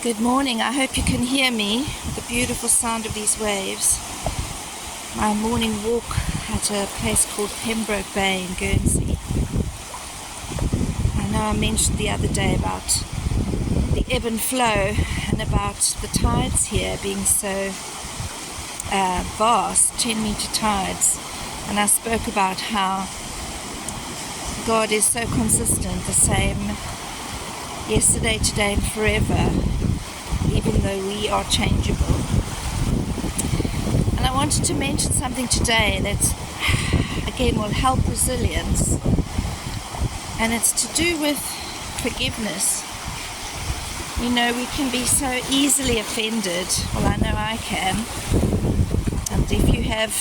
Good morning. I hope you can hear me with the beautiful sound of these waves. My morning walk at a place called Pembroke Bay in Guernsey. I know I mentioned the other day about the ebb and flow and about the tides here being so vast, 10-meter tides. And I spoke about how God is so consistent, the same yesterday, today and forever, even though we are changeable. And I wanted to mention something today that, again, will help resilience. And it's to do with forgiveness. You know, we can be so easily offended. Well, I know I can. And if you have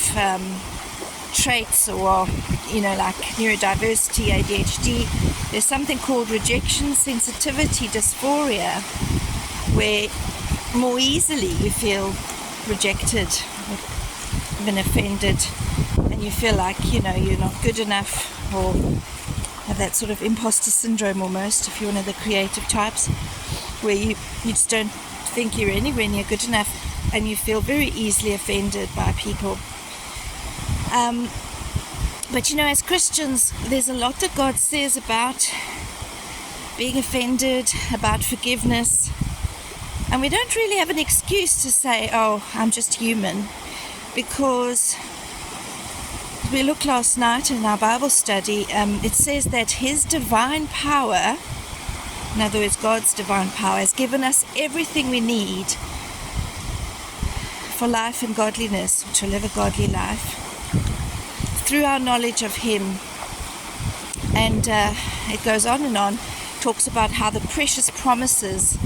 traits or, like neurodiversity, ADHD, there's something called rejection sensitivity dysphoria, where more easily you feel rejected, even offended, and you feel like, you're not good enough, or have that sort of imposter syndrome almost, if you're one of the creative types, where you just don't think you're anywhere near good enough, and you feel very easily offended by people. But as Christians, there's a lot that God says about being offended, about forgiveness. And we don't really have an excuse to say, oh, I'm just human, because we looked last night in our Bible study, it says that His divine power, in other words, God's divine power, has given us everything we need for life and godliness, to live a godly life, through our knowledge of Him. And it goes on and on, talks about how the precious promises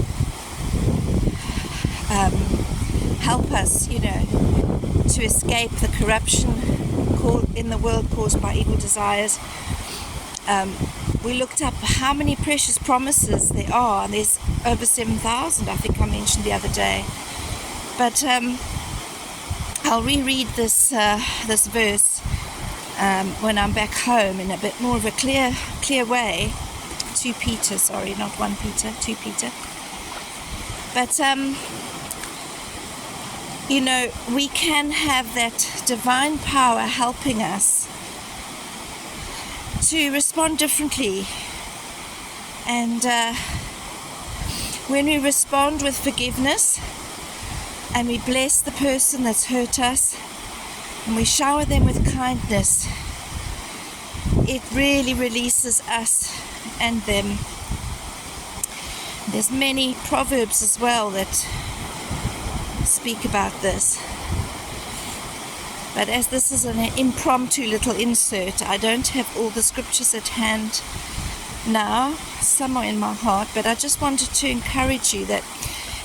help us, to escape the corruption in the world caused by evil desires. We looked up how many precious promises there are, and there's over 7,000, I think I mentioned the other day. But I'll reread this verse when I'm back home in a bit more of a clear way. 2 Peter, sorry, not 1 Peter, 2 Peter. But we can have that divine power helping us to respond differently. And when we respond with forgiveness, and we bless the person that's hurt us, and we shower them with kindness, it really releases us and them. There's many proverbs as well that speak about this. But as this is an impromptu little insert, I don't have all the scriptures at hand now. Some are in my heart, but I just wanted to encourage you that,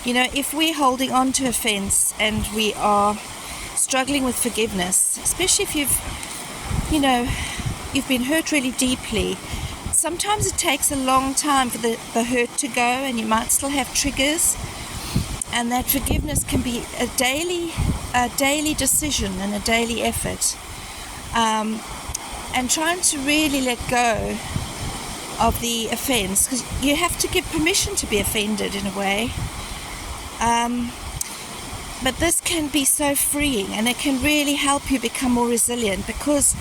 if we're holding on to offense and we are struggling with forgiveness, especially if you've been hurt really deeply, sometimes it takes a long time for the hurt to go, and you might still have triggers. And that forgiveness can be a daily decision and a daily effort. And trying to really let go of the offense, because you have to give permission to be offended in a way. But this can be so freeing, and it can really help you become more resilient, because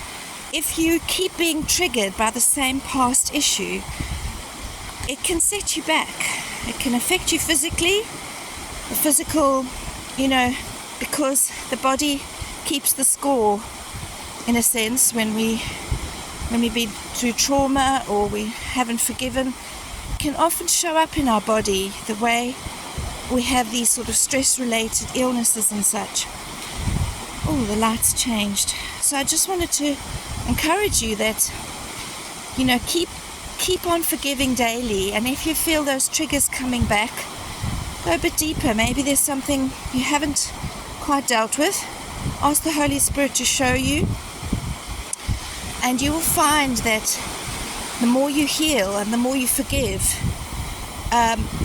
if you keep being triggered by the same past issue, it can set you back. It can affect you physically. The physical, because the body keeps the score, in a sense, when we've been through trauma or we haven't forgiven, can often show up in our body the way we have these sort of stress-related illnesses and such. Oh, the light's changed. So I just wanted to encourage you that, keep on forgiving daily, and if you feel those triggers coming back, go a bit deeper. Maybe there's something you haven't quite dealt with. Ask the Holy Spirit to show you, and you will find that the more you heal and the more you forgive,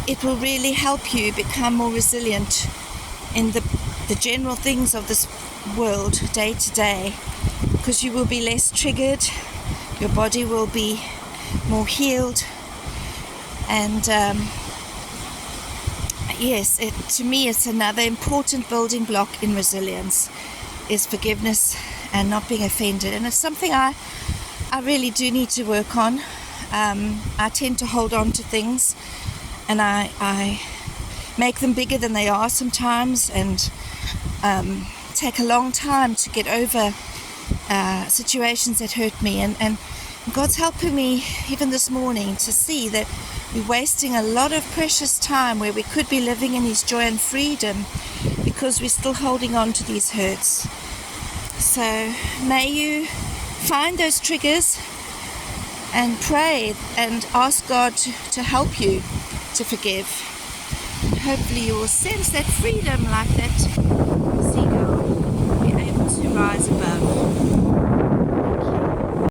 it will really help you become more resilient in the general things of this world day to day, because you will be less triggered, your body will be more healed, and yes, to me it's another important building block in resilience, is forgiveness and not being offended. And it's something I really do need to work on. I tend to hold on to things, and I make them bigger than they are sometimes, and take a long time to get over situations that hurt me. And God's helping me even this morning to see that we're wasting a lot of precious time where we could be living in His joy and freedom because we're still holding on to these hurts. So may you find those triggers and pray and ask God to help you to forgive. And hopefully you will sense that freedom like that seagull, be able to rise above.